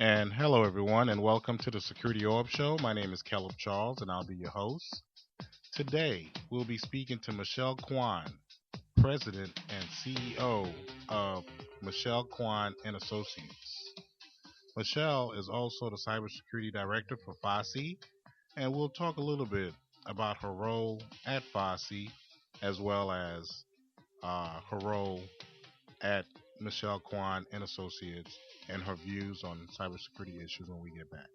And hello, everyone, and welcome to the SecurityOrb Show. My name is Caleb Charles, and I'll be your host. Today, we'll be speaking to Mischel Kwon, President and CEO of Mischel Kwon and Associates. Michelle is also the Cybersecurity Director for FOSSI, and we'll talk a little bit about her role at FOSSI as well as her role at Mischel Kwon and Associates and her views on cybersecurity issues when we get back.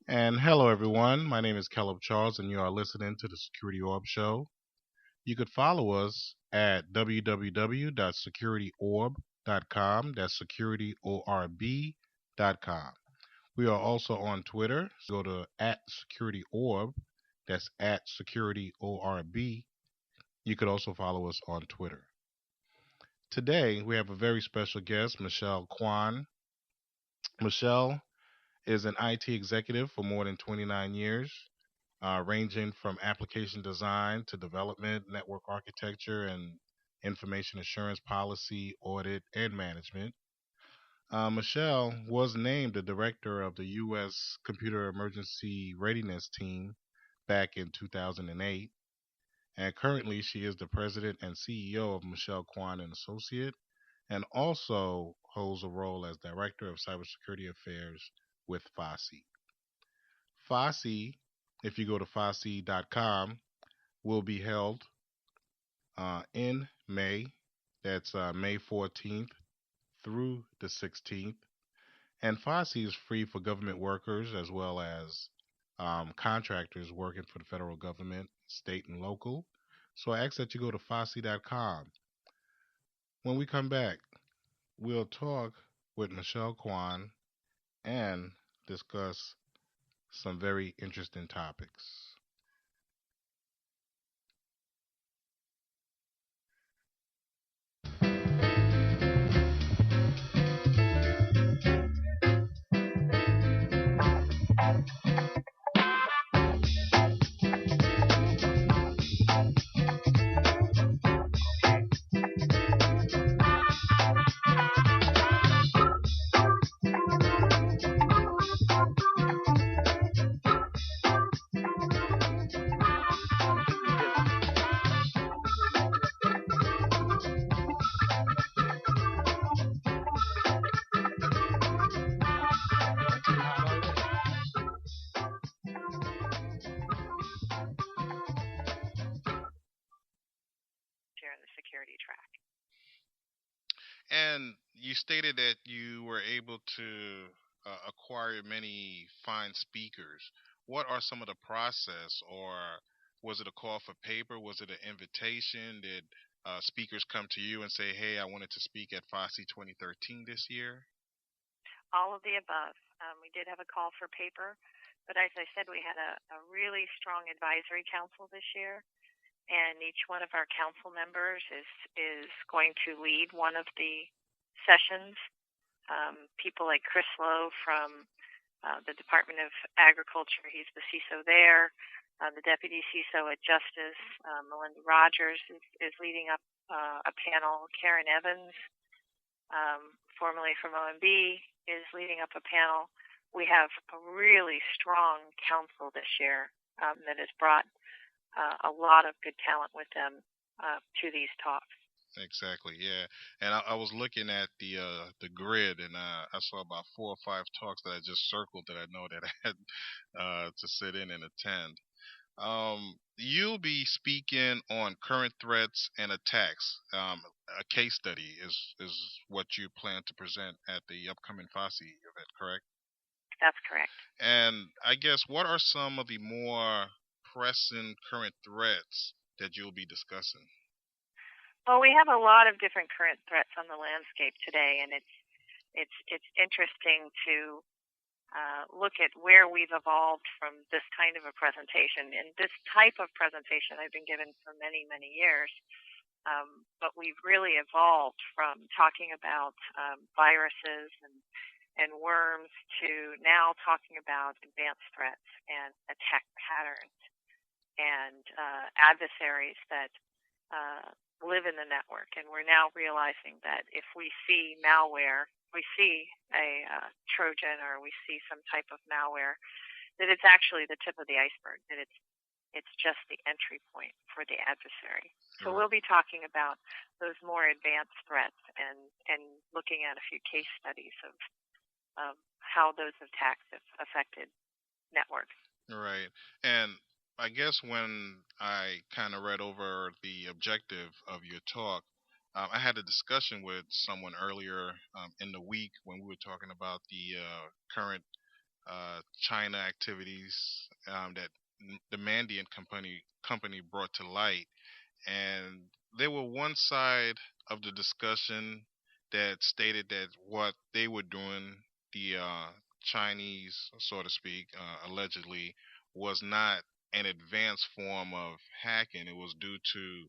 And hello, everyone. My name is Caleb Charles, and you are listening to the Security Orb Show. You could follow us at www.securityorb.com. That's securityOrb.com. We are also on Twitter. So go to at SecurityOrb. That's at SecurityOrb. You could also follow us on Twitter. Today, we have a very special guest, Mischel Kwon. Michelle is an IT executive for more than 29 years, ranging from application design to development, network architecture, and information assurance policy, audit, and management. Michelle was named the director of the U.S. Computer Emergency Readiness Team back in 2008, and currently she is the president and CEO of Mischel Kwon and Associate, and also holds a role as director of cybersecurity affairs with FOSSI. FOSSI, if you go to FOSSI.com, will be held in May. That's May 14th through the 16th. And FOSSI is free for government workers as well as contractors working for the federal government, state, and local. So I ask that you go to FOSSI.com. When we come back, we'll talk with Mischel Kwon and discuss some very interesting topics. Here in the security track. And you stated that you were able to acquire many fine speakers. What are some of the process, or was it a call for paper? Was it an invitation? Did speakers come to you and say, "Hey, I wanted to speak at FOSSI 2013 this year"? All of the above. We did have a call for paper, but as I said, we had a really strong advisory council this year, and each one of our council members is going to lead one of the sessions. People like Chris Lowe from the Department of Agriculture, he's the CISO there. The Deputy CISO at Justice, Melinda Rogers, is leading up a panel. Karen Evans, formerly from OMB, is leading up a panel. We have a really strong council this year that has brought a lot of good talent with them to these talks. Exactly, yeah. And I was looking at the grid, and I saw about 4 or 5 talks that I just circled that I know that I had to sit in and attend. You'll be speaking on current threats and attacks. A case study is what you plan to present at the upcoming FOSSI event, correct? That's correct. And I guess what are some of the more pressing current threats that you'll be discussing? Well, we have a lot of different current threats on the landscape today, and it's interesting to look at where we've evolved from this kind of a presentation. And this type of presentation I've been given for many, many years. But we've really evolved from talking about viruses and worms to now talking about advanced threats and attack patterns and adversaries that live in the network. And we're now realizing that if we see malware, we see a Trojan or we see some type of malware, that it's actually the tip of the iceberg, that it's just the entry point for the adversary. So we'll be talking about those more advanced threats and looking at a few case studies of how those attacks have affected networks. Right. And I guess when I kind of read over the objective of your talk, I had a discussion with someone earlier in the week when we were talking about the current China activities that the Mandiant company brought to light, and there were one side of the discussion that stated that what they were doing, the Chinese, so to speak, allegedly, was not an advanced form of hacking. It was due to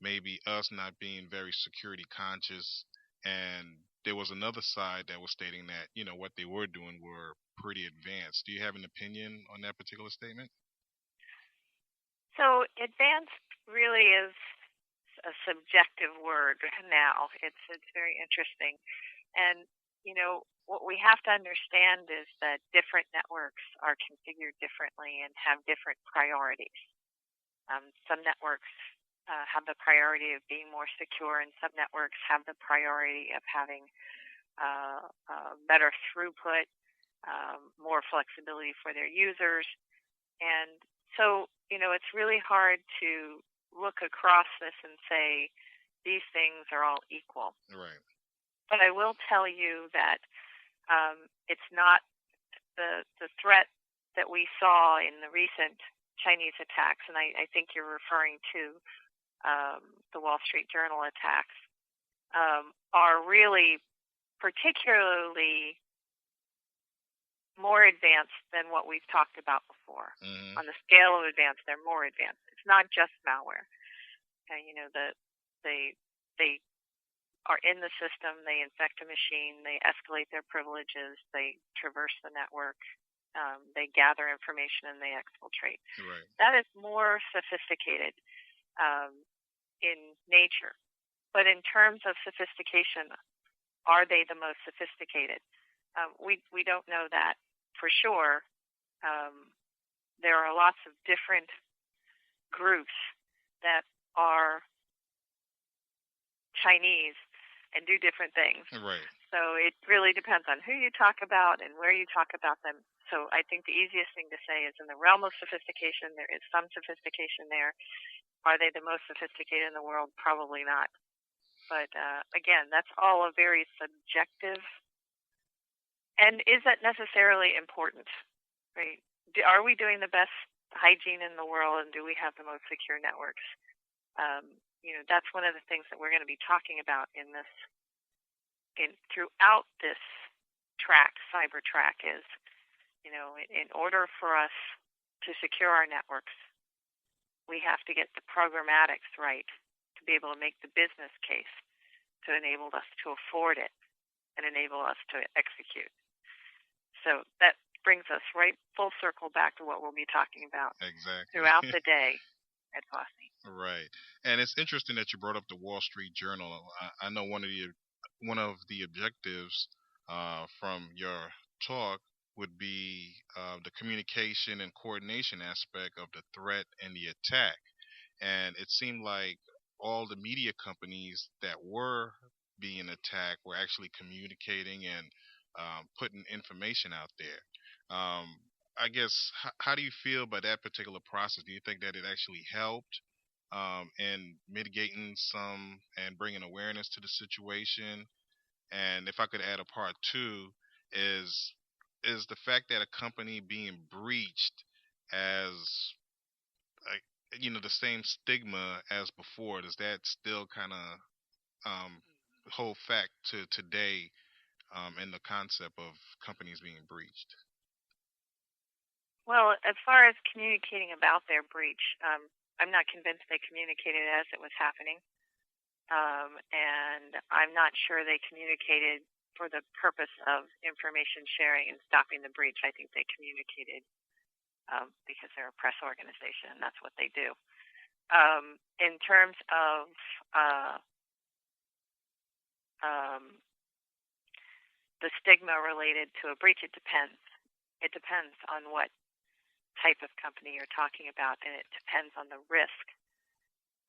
maybe us not being very security conscious, and there was another side that was stating that what they were doing were pretty advanced. Do you have an opinion on that particular statement? So advanced really is a subjective word now. It's very interesting, and what we have to understand is that different networks are configured differently and have different priorities. Some networks have the priority of being more secure, and some networks have the priority of having better throughput, more flexibility for their users. And so, it's really hard to look across this and say these things are all equal. Right. But I will tell you that it's not the threat that we saw in the recent Chinese attacks, and I think you're referring to the Wall Street Journal attacks, are really particularly more advanced than what we've talked about before. Mm-hmm. On the scale of advanced, they're more advanced. It's not just malware. They are in the system, they infect a machine, they escalate their privileges, they traverse the network, they gather information, and they exfiltrate. Right. That is more sophisticated in nature. But in terms of sophistication, are they the most sophisticated? We don't know that for sure. There are lots of different groups that are Chinese and do different things. Right. So it really depends on who you talk about and where you talk about them. So I think the easiest thing to say is in the realm of sophistication, there is some sophistication there. Are they the most sophisticated in the world? Probably not. But again, that's all a very subjective. And is that necessarily important? Right? Are we doing the best hygiene in the world, and do we have the most secure networks? That's one of the things that we're going to be talking about throughout this cyber track is, in order for us to secure our networks, we have to get the programmatics right to be able to make the business case to enable us to afford it and enable us to execute. So that brings us right full circle back to what we'll be talking about throughout the day at FOSSI. Right. And it's interesting that you brought up the Wall Street Journal. I know one of the objectives from your talk would be the communication and coordination aspect of the threat and the attack. And it seemed like all the media companies that were being attacked were actually communicating and putting information out there. I guess, how do you feel about that particular process? Do you think that it actually helped in mitigating some and bringing awareness to the situation? And if I could add a part two, is the fact that a company being breached as the same stigma as before, does that still kind of hold fact to today in the concept of companies being breached? Well, as far as communicating about their breach, I'm not convinced they communicated as it was happening. And I'm not sure they communicated for the purpose of information sharing and stopping the breach. I think they communicated because they're a press organization, and that's what they do. In terms of the stigma related to a breach, it depends. It depends on what type of company you're talking about, and it depends on the risk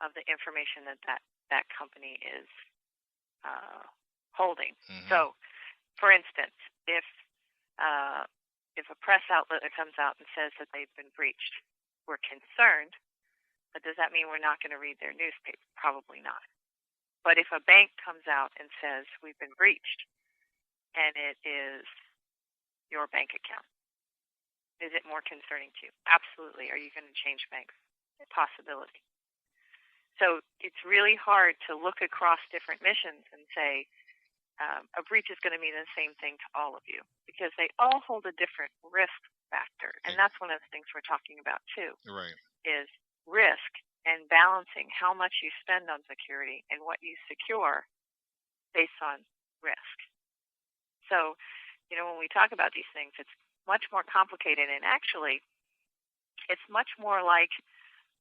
of the information that company is holding. Mm-hmm. So, for instance, if a press outlet comes out and says that they've been breached, we're concerned, but does that mean we're not going to read their newspaper? Probably not. But if a bank comes out and says we've been breached, and it is your bank account, is it more concerning to you? Absolutely. Are you going to change banks? A possibility. So it's really hard to look across different missions and say a breach is going to mean the same thing to all of you, because they all hold a different risk factor. And that's one of the things we're talking about too, Right. is risk and balancing how much you spend on security and what you secure based on risk. So, when we talk about these things, it's much more complicated, and actually it's much more like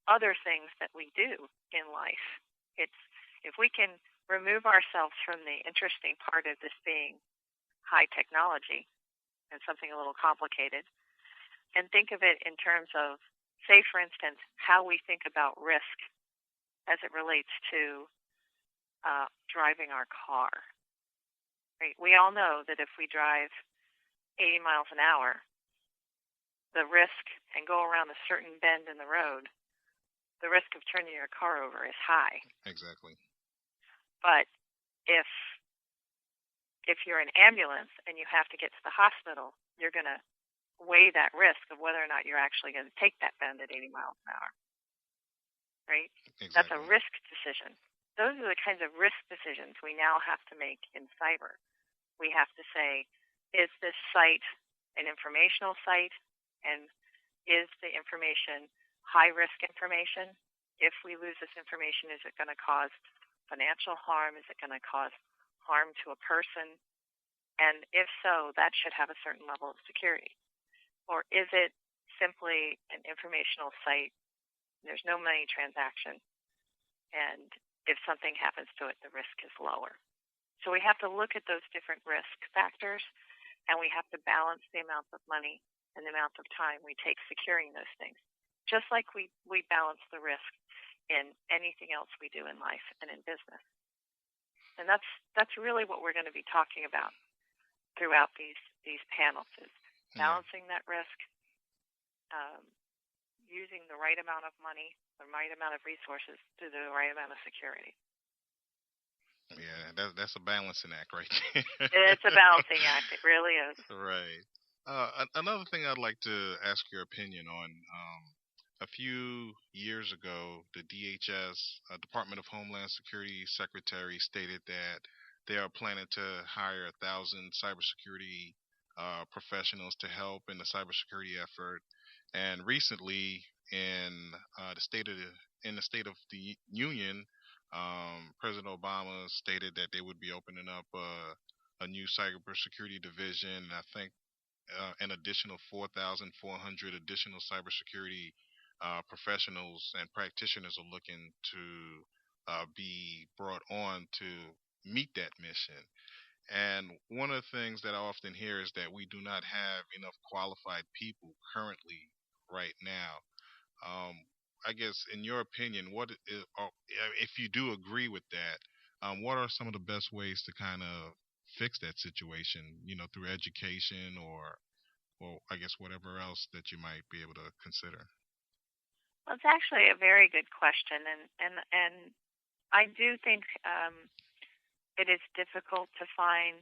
other things that we do in life. It's if we can remove ourselves from the interesting part of this being high technology and something a little complicated, and think of it in terms of, say, for instance, how we think about risk as it relates to driving our car. Right? We all know that if we drive 80 miles an hour, the risk, and go around a certain bend in the road, the risk of turning your car over is high. Exactly. But if you're an ambulance and you have to get to the hospital, you're going to weigh that risk of whether or not you're actually going to take that bend at 80 miles an hour. Right? Exactly. That's a risk decision. Those are the kinds of risk decisions we now have to make in cyber. We have to say, is this site an informational site? And is the information high-risk information? If we lose this information, is it going to cause financial harm? Is it going to cause harm to a person? And if so, that should have a certain level of security. Or is it simply an informational site? There's no money transaction. And if something happens to it, the risk is lower. So we have to look at those different risk factors, and we have to balance the amount of money and the amount of time we take securing those things, just like we balance the risk in anything else we do in life and in business. And that's really what we're going to be talking about throughout these panels, is balancing that risk, using the right amount of money, the right amount of resources to the right amount of security. Yeah, that's a balancing act, right? It's a balancing act. It really is. Right. Another thing I'd like to ask your opinion on. A few years ago, the DHS, Department of Homeland Security Secretary, stated that they are planning to hire 1,000 cybersecurity professionals to help in the cybersecurity effort. And recently, in the state of the Union, President Obama stated that they would be opening up a new cybersecurity division. I think an additional 4,400 additional cybersecurity professionals and practitioners are looking to be brought on to meet that mission. And one of the things that I often hear is that we do not have enough qualified people currently right now. I guess, in your opinion, if you do agree with that, what are some of the best ways to kind of fix that situation? Through education or I guess whatever else that you might be able to consider. Well, it's actually a very good question, and I do think it is difficult to find